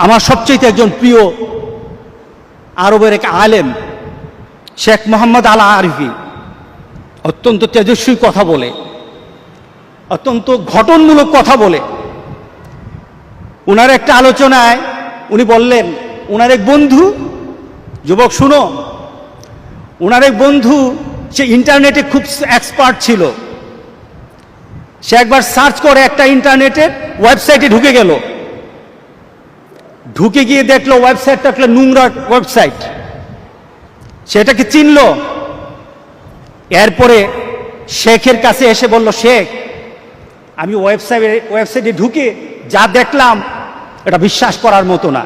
আমার সবচেয়ে একজন প্রিয় আরবের এক আলেম শেখ মোহাম্মদ আল আরিফি অত্যন্ত তেজস্বী কথা বলে, অত্যন্ত ঘটনমূলক কথা বলে। ওনার একটা আলোচনায় উনি বললেন, ওনার এক বন্ধু, যুবক শুনো, ওনার এক বন্ধু সে ইন্টারনেটে খুব এক্সপার্ট ছিল। সে একবার সার্চ করে একটা ইন্টারনেটের ওয়েবসাইটে ঢুকে গেল, ঢুকে গিয়ে দেখলো ওয়েবসাইটটা একটা নোংরা ওয়েবসাইট, সেটাকে চিনল। এরপরে শেখের কাছে এসে বলল, শেখ আমি ওয়েবসাইটে ঢুকে যা দেখলাম এটা বিশ্বাস করার মতো না।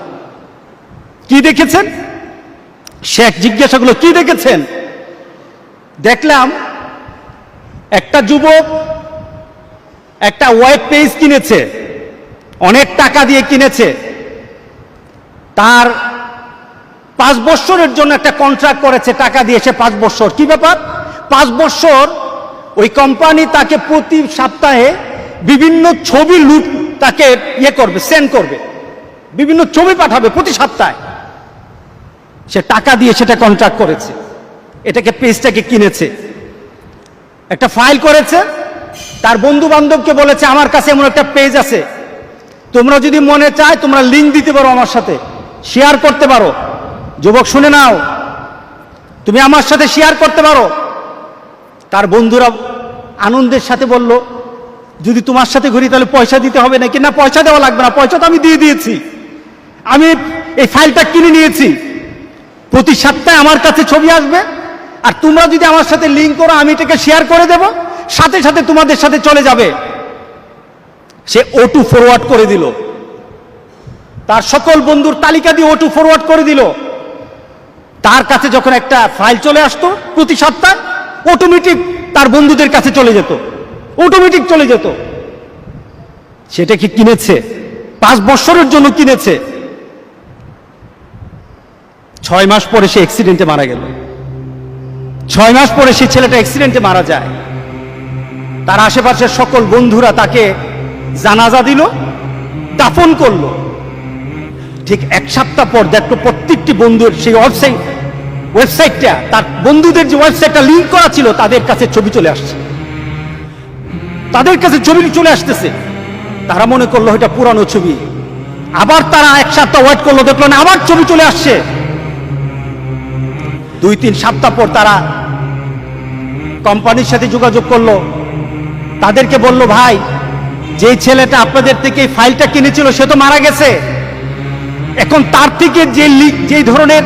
কি দেখেছেন? শেখ জিজ্ঞাসা করলো, কি দেখেছেন? দেখলাম একটা যুবক একটা ওয়েব পেজ কিনেছে, অনেক টাকা দিয়ে কিনেছে, তার 5 বছরের জন্য একটা কন্ট্রাক্ট করেছে, টাকা দিয়েছে 5 বছর। কি ব্যাপার? 5 বছর ওই কোম্পানি তাকে প্রতি সপ্তাহে বিভিন্ন ছবি তাকে করবে, সেন্ড করবে, বিভিন্ন ছবি পাঠাবে প্রতি সপ্তাহে। সে টাকা দিয়ে সেটা কন্ট্রাক্ট করেছে, এটাকে পেজটাকে কিনেছে, একটা ফাইল করেছে, তার বন্ধু বান্ধবকে বলেছে আমার কাছে এমন একটা পেজ আছে, তোমরা যদি মনে চায় তোমরা লিঙ্ক দিতে পারো, আমার সাথে শেয়ার করতে পারো। যুবক শুনে নাও, তুমি আমার সাথে শেয়ার করতে পারো। তার বন্ধুরা আনন্দের সাথে বলল, যদি তোমার সাথে ঘুরি তাহলে পয়সা দিতে হবে নাকি? না, পয়সা দেওয়া লাগবে না, পয়সা তো আমি দিয়ে দিয়েছি, আমি এই ফাইলটা কিনে নিয়েছি, প্রতি সপ্তাহে আমার কাছে ছবি আসবে, আর তোমরা যদি আমার সাথে লিঙ্ক করো আমি এটাকে শেয়ার করে দেব, সাথে সাথে তোমাদের সাথে চলে যাবে। সে O2 ফরওয়ার্ড করে দিল, তার সকল বন্ধুর তালিকা দিয়ে O2 ফরওয়ার্ড করে দিল। তার কাছে যখন একটা ফাইল চলে আসতো প্রতি সপ্তাহে, অটোমেটিক তার বন্ধুদের কাছে চলে যেত, অটোমেটিক চলে যেত। সেটা কি কিনেছে, 5 বছরের জন্য কিনেছে। 6 মাস পরে সে অ্যাক্সিডেন্টে মারা গেল। 6 মাস পরে সেই ছেলেটা অ্যাক্সিডেন্টে মারা যায়। তার আশেপাশের সকল বন্ধুরা তাকে জানাজা দিল, দাফন করলো। ঠিক 1 সপ্তাহ পর দেখলো প্রত্যেকটি বন্ধুর সেই ওয়েবসাইটটা, তার বন্ধুদের যে ওয়েবসাইটটা লিঙ্ক করা ছিল, তাদের কাছে ছবি চলে আসছে, তাদের কাছে ছবি চলে আসতেছে। তারা মনে করলো এটা পুরানো ছবি। আবার তারা 1 সপ্তাহ ওয়েট করলো, দেখলো না, আবার ছবি চলে আসছে। 2-3 সপ্তাহ পর তারা কোম্পানির সাথে যোগাযোগ করলো, তাদেরকে বলল, ভাই যে ছেলেটা আপনাদের থেকে এই ফাইলটা কিনেছিল সে তো মারা গেছে, এখন তার থেকে যে ধরনের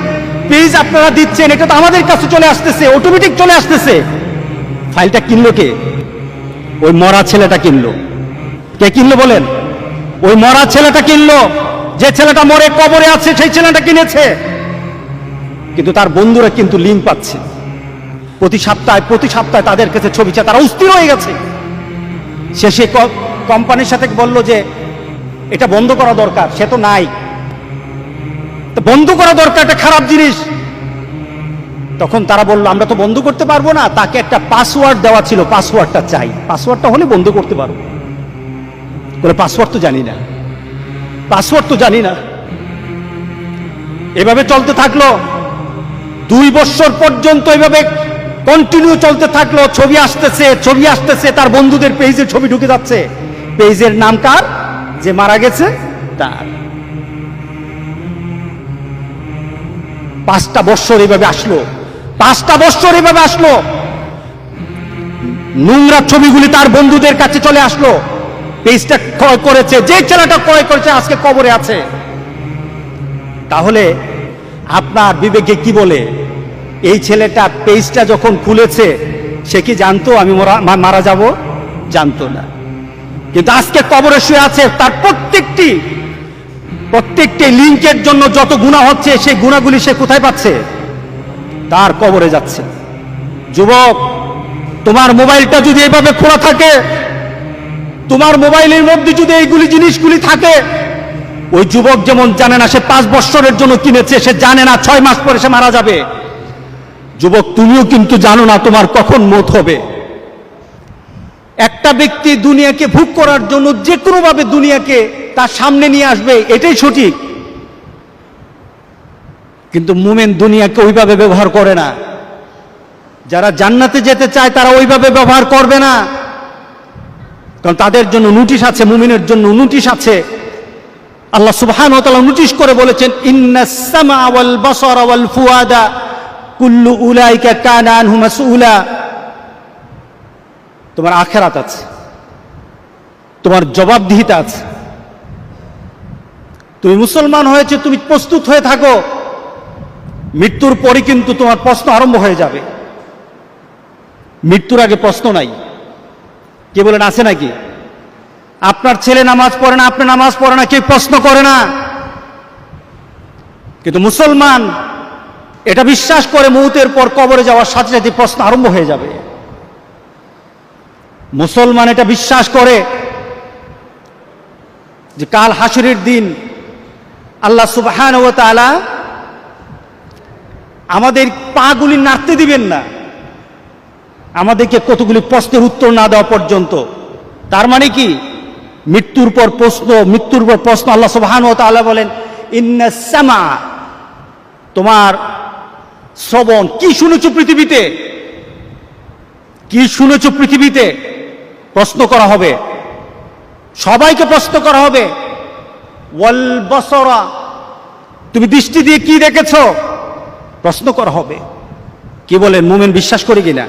পেজ আপনারা দিচ্ছেন এটা তো আমাদের কাছে চলে আসতেছে, অটোমেটিক চলে আসতেছে। ফাইলটা কিনলো কে? ওই মরা ছেলেটা কিনলো। কে কিনলো বলেন? ওই মরা ছেলেটা কিনলো। যে ছেলেটা মরে কবরে আছে সেই ছেলেটা কিনেছে। কিন্তু তার বন্ধুরা কিন্তু লিঙ্ক পাচ্ছে, প্রতি সপ্তাহে তাদের কাছে ছবি চায়। তারা অস্থির হয়ে গেছে। সে কোম্পানির সাথে বলল যে এটা বন্ধ করা দরকার, সে তো নাই, বন্ধ করা দরকার, এটা খারাপ জিনিস। তখন তারা বলল আমরা তো বন্ধ করতে পারবো না, তাকে একটা পাসওয়ার্ড দেওয়া ছিল, পাসওয়ার্ডটা চাই, পাসওয়ার্ডটা হলে বন্ধ করতে পারবো। বলে পাসওয়ার্ড তো জানি না, পাসওয়ার্ড তো জানি না। এভাবে চলতে থাকলো 2 বছর পর্যন্ত, এভাবে কন্টিনিউ চলতে থাকলো। ছবি আসতেছে, তার বন্ধুদের পেজে ছবি ঢুকে যাচ্ছে। পেজের নাম কার? যে মারা গেছে তার। 5টা বছর এভাবে আসলো, 5টা বছর এভাবে আসলো। নোংরা ছবিগুলি তার বন্ধুদের কাছে চলে আসলো। পেজটা ক্রয় করেছে, যে ছেলেটা ক্রয় করেছে আজকে কবরে আছে। তাহলে আপনার বিবেকে কি বলে? এই ছেলেটা পেজটা যখন খুলেছে সে কি জানতো আমি মারা যাব? জানতো না। কিন্তু আজকে কবরে শুয়ে আছে, তার প্রত্যেকটি লিঙ্কের জন্য যত গুনাহ হচ্ছে সেই গুনাহগুলি সে কোথায় পাচ্ছে? তার কবরে যাচ্ছে। যুবক, তোমার মোবাইলটা যদি এভাবে খোলা থাকে, তোমার মোবাইলের মধ্যে যদি এইগুলি জিনিসগুলি থাকে, ওই যুবক যেমন জানে না সে 5 বছরের জন্য কিনেছে, সে জানে না 6 মাস পরে সে মারা যাবে। যুবক, তুমিও কিন্তু জানো না তোমার কখন মৌত হবে। একটা ব্যক্তি দুনিয়াকে ভোগ করার জন্য যে কোনোভাবে দুনিয়াকে তার সামনে নিয়ে আসবে, এটাই সঠিক। কিন্তু মুমিন দুনিয়াকে ওইভাবে ব্যবহার করে না। যারা জান্নাতে যেতে চায় তারা ওইভাবে ব্যবহার করবে না, কারণ তাদের জন্য নোটিশ আছে, মুমিনের জন্য নোটিশ আছে। আল্লাহ সুবহানাহু ওয়া তাআলা নোটিশ করে বলেছেন, ইন্নাস সামা ওয়াল বাসারা ওয়াল ফুয়াদা কুল্লু উলাইকা কানা আনহু মাসউলা। তোমার আখিরাত আছে, তোমার জবাবদিহিতা আছে। তুমি মুসলমান হয়েছে, তুমি প্রস্তুত হয়ে থাকো, মৃত্যুর পরে কিন্তু তোমার প্রশ্ন আরম্ভ হয়ে যাবে। মৃত্যুর আগে প্রশ্ন নাই। কে বলেন আছে নাকি? আপনার ছেলে নামাজ পড়ে না, আপনি নামাজ পড়ে না, কেউ প্রশ্ন করে না। কিন্তু মুসলমান এটা বিশ্বাস করে মৌতের পর কবরে যাওয়ার সাথে সাথে প্রশ্ন আরম্ভ হয়ে যাবে। মুসলমান এটা বিশ্বাস করে যে কাল হাসরের দিন আল্লাহ সুবহানাহু ওয়া তাআলা আমাদের পাগুলি নাড়তে দিবেন না, আমাদেরকে কতগুলি প্রশ্নের উত্তর না দেওয়া পর্যন্ত। তার মানে কি? মৃত্যুর পর প্রশ্ন, মৃত্যুর পর প্রশ্ন। আল্লাহ সুবহানাহু ওয়া তাআলা বলেন, ইন্নাস সামা, তোমার শ্রবণ, কি শুনেছো পৃথিবীতে, কি শুনেছো পৃথিবীতে, প্রশ্ন করা হবে, সবাইকে প্রশ্ন করা হবে। ওয়াল বাসারা, তুমি দৃষ্টি দিয়ে কি দেখেছো, প্রশ্ন করা হবে। কি বলেন, মুমিন বিশ্বাস করি কিনা?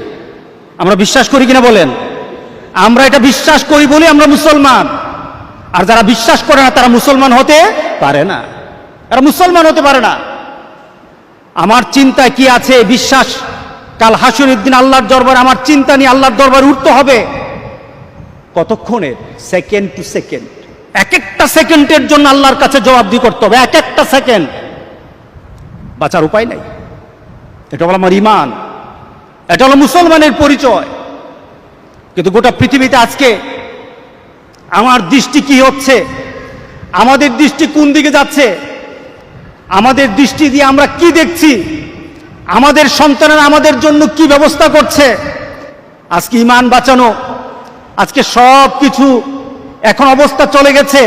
আমরা বিশ্বাস করি কিনা বলেন? আমরা এটা বিশ্বাস করি বলে আমরা মুসলমান। আর যারা বিশ্বাস করে না তারা মুসলমান হতে পারে না, তারা মুসলমান হতে পারে না। আমার চিন্তায় কি আছে? বিশ্বাস। কাল হাসরের দিন আল্লাহর দরবারে আমার চিন্তা নিয়ে আল্লাহর দরবারে উঠতে হবে। কতক্ষণের? সেকেন্ড টু সেকেন্ড, এক একটা সেকেন্ডের জন্য আল্লাহর কাছে জবাবদিহি করতে হবে। এক একটা সেকেন্ড বাঁচার উপায় নাই। এটা হলো আমার ঈমান, এটা হলো মুসলমানের পরিচয়। কিন্তু গোটা পৃথিবীতে আজকে আমার দৃষ্টি কি হচ্ছে, আমাদের দৃষ্টি কোন দিকে যাচ্ছে, আমাদের দৃষ্টি দিয়ে আমরা কি দেখছি, আমাদের সন্তানেরা আমাদের জন্য কি ব্যবস্থা করছে। আজকে ঈমান বাঁচানো, আজকে সব কিছু এখন অবস্থা চলে গেছে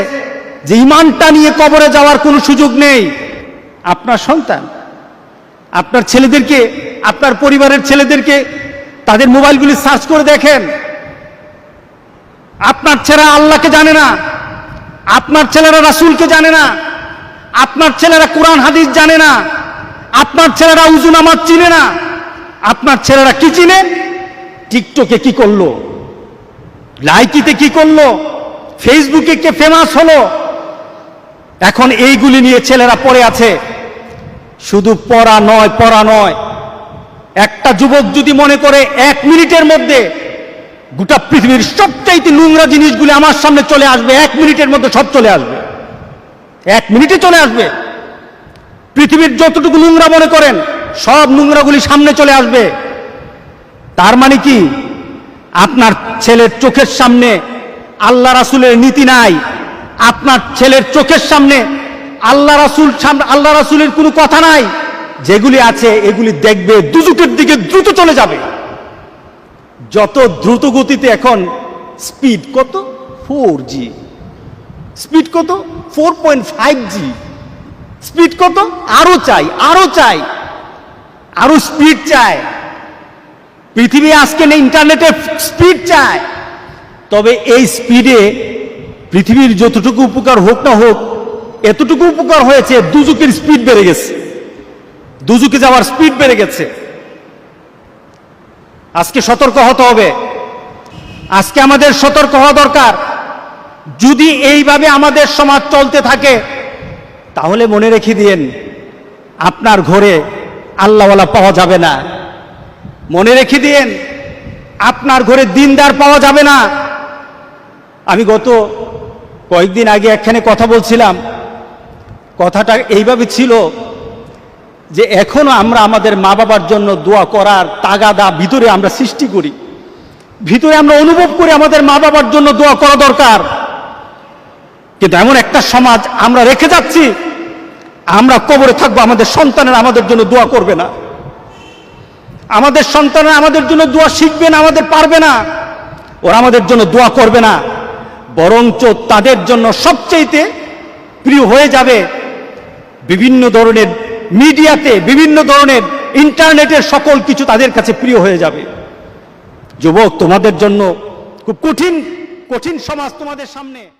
যে ঈমানটা নিয়ে কবরে যাওয়ার কোনো সুযোগ নেই। আপনার সন্তান, আপনার ছেলেদেরকে, আপনার পরিবারের ছেলেদেরকে তাদের মোবাইলগুলি সার্চ করে দেখেন। আপনার ছেলেরা আল্লাহকে জানে না, আপনার ছেলেরা রাসূলকে জানে না, আপনার ছেলেরা কোরআন হাদিস জানে না, আপনার ছেলেরা উযু নামাজ চিনে না। আপনার ছেলেরা কি চিনে? টিকটকে কি করলো, লাইকিতে কি করলো, ফেসবুকে কে ফেমাস হলো। এখন এইগুলি নিয়ে ছেলেরা পড়ে আছে। শুধু পড়া নয়, পড়া নয়, একটা যুবক যদি মনে করে 1 মিনিটের মধ্যে গোটা পৃথিবীর সবচাইতে নোংরা জিনিসগুলি আমার সামনে চলে আসবে, 1 মিনিটের মধ্যে সব চলে আসবে, 1 মিনিটে চলে আসবে। পৃথিবীর যতটুকু নোংরা মনে করেন সব নোংরাগুলি সামনে চলে আসবে। তার মানে কি? আপনার ছেলের চোখের সামনে আল্লাহ রাসূলের নীতি নাই, আপনার ছেলের চোখের সামনে আল্লাহ রাসূলের কোনো কথা নাই। যেগুলি আছে এগুলি দেখবে, দুজকের দিকে দ্রুত চলে যাবে। যত দ্রুত গতিতে এখন স্পিড, কত 4G, স্পিড কত 4.5G, স্পিড কত, আরো চাই, আরো চাই, আরো স্পিড চায়। পৃথিবী আজকে ইন্টারনেটে স্পিড চায়। তবে এই স্পিডে পৃথিবীর যতটুকু উপকার হোক না হোক, এতটুকু উপকার হয়েছে, দুজকের স্পিড বেড়ে গেছে, দুজকে যাওয়ার স্পিড বেড়ে গেছে। আজকে সতর্ক হতে হবে, আজকে আমাদের সতর্ক হওয়া দরকার। যদি এইভাবে আমাদের সমাজ চলতে থাকে তাহলে মনে রেখে দিন, আপনার ঘরে আল্লাহওয়ালা পাওয়া যাবে না। মনে রেখে দিন, আপনার ঘরে দিনদার পাওয়া যাবে না। আমি গত কয়েকদিন আগে এখানে কথা বলছিলাম, কথাটা এইভাবে ছিল যে এখনো আমরা আমাদের মা বাবার জন্য দোয়া করার তাগাদা ভিতরে আমরা সৃষ্টি করি, ভিতরে আমরা অনুভব করি আমাদের মা বাবার জন্য দোয়া করা দরকার। কিন্তু এমন একটা সমাজ আমরা রেখে যাচ্ছি, আমরা কবরে থাকবো, আমাদের সন্তানেরা আমাদের জন্য দোয়া করবে না, আমাদের সন্তানেরা আমাদের জন্য দোয়া শিখবে না, আমাদের পারবে না, ওরা আমাদের জন্য দোয়া করবে না। বরঞ্চ তাদের জন্য সবচেয়ে প্রিয় হয়ে যাবে বিভিন্ন ধরনের মিডিয়াতে বিভিন্ন ধরনের ইন্টারনেটের সকল কিছু তাদের কাছে প্রিয় হয়ে যাবে। যুবক, তোমাদের জন্য খুব কঠিন কঠিন সমাজ তোমাদের সামনে।